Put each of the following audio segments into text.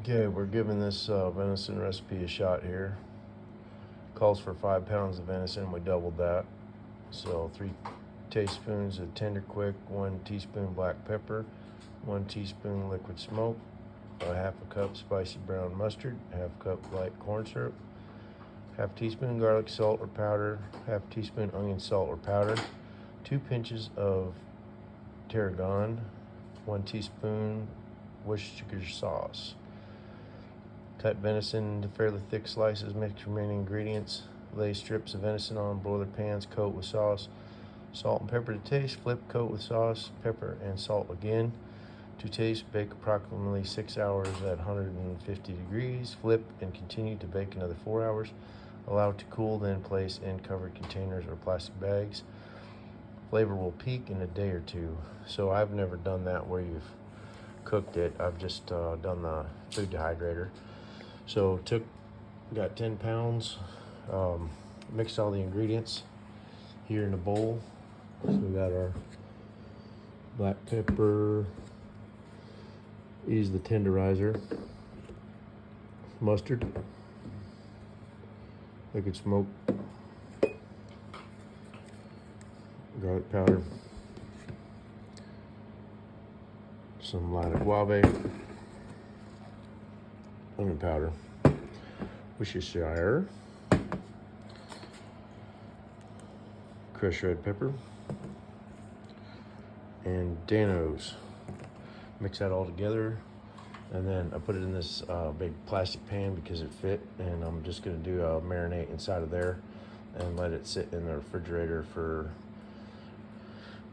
Okay, we're giving this venison recipe a shot here. Calls for 5 pounds of venison. We doubled that. So 3 tablespoons of tender quick, 1 teaspoon black pepper, 1 teaspoon liquid smoke, a half a cup spicy brown mustard, half cup light corn syrup, half teaspoon garlic salt or powder, half teaspoon onion salt or powder, 2 pinches of tarragon, 1 teaspoon Worcestershire sauce. Cut venison into fairly thick slices, mix remaining ingredients, lay strips of venison on broiler pans, coat with sauce, salt and pepper to taste, flip, coat with sauce, pepper and salt again. To taste, bake approximately 6 hours at 150 degrees, flip and continue to bake another 4 hours. Allow it to cool, then place in covered containers or plastic bags. Flavor will peak in a day or two. So I've never done that where you've cooked it. I've just done the food dehydrator. So got 10 pounds, mixed all the ingredients here in a bowl. So we got our black pepper, is the tenderizer, mustard, liquid smoke, garlic powder, some light guave, onion powder, Worcestershire, crushed red pepper, and Danos. Mix that all together, and then I put it in this big plastic pan because it fit, and I'm just going to do a marinate inside of there and let it sit in the refrigerator for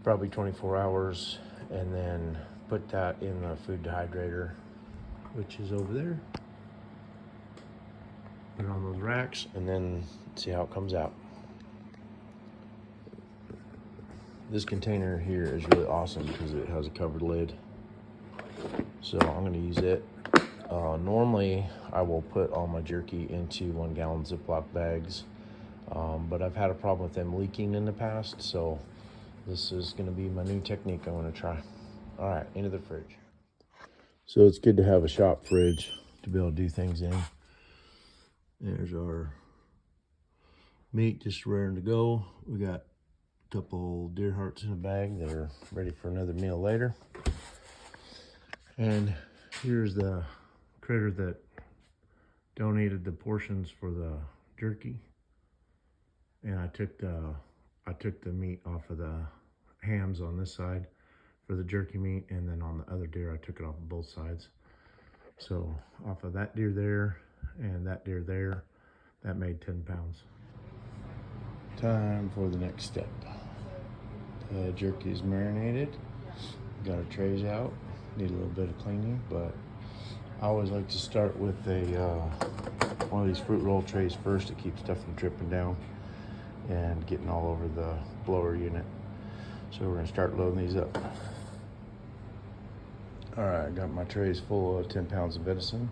probably 24 hours, and then put that in the food dehydrator, which is over there. Put it on those racks and then see how it comes out. This container here is really awesome because it has a covered lid. So I'm going to use it. Normally I will put all my jerky into 1 gallon Ziploc bags, but I've had a problem with them leaking in the past, so this is going to be my new technique I'm going to try. All right, into the fridge. So it's good to have a shop fridge to be able to do things in. There's our meat just raring to go. We got a couple deer hearts in a bag that are ready for another meal later. And here's the critter that donated the portions for the jerky. And I took the meat off of the hams on this side for the jerky meat, and then on the other deer I took it off of both sides. So off of that deer there and that deer there, that made 10 pounds. Time for the next step. The jerky is marinated. Got our trays out. Need a little bit of cleaning, but I always like to start with one of these fruit roll trays first to keep stuff from dripping down and getting all over the blower unit. So we're gonna start loading these up. All right, I got my trays full of 10 pounds of venison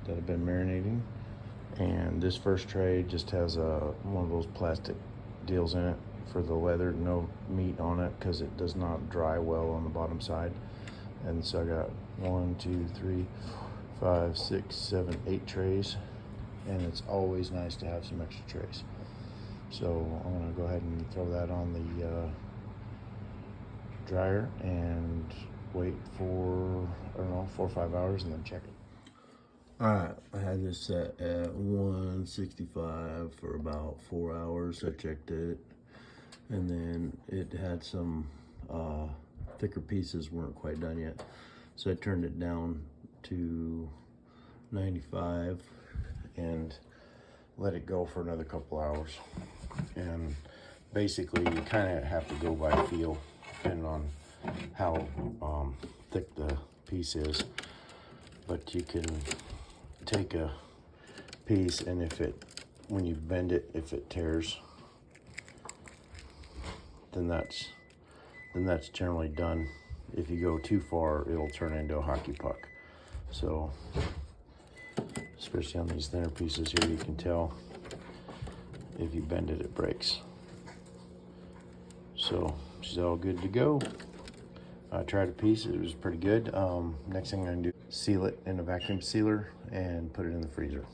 that I've been marinating. And this first tray just has one of those plastic deals in it for the leather, no meat on it because it does not dry well on the bottom side. And so I got 1, 2, 3, 4, 5, 6, 7, 8 trays, and it's always nice to have some extra trays. So I'm gonna go ahead and throw that on the dryer and wait for, I don't know, 4 or 5 hours and then check it. All right, I had this set at 165 for about 4 hours. I checked it, and then it had some thicker pieces weren't quite done yet, so I turned it down to 95 and let it go for another couple hours. And basically you kind of have to go by feel depending on how thick the piece is, but you can take a piece, and when you bend it, if it tears, then that's generally done. If you go too far, it'll turn into a hockey puck. So especially on these thinner pieces here, you can tell if you bend it, it breaks. So she's all good to go. I tried a piece, it was pretty good. Next thing I'm gonna do, seal it in a vacuum sealer and put it in the freezer.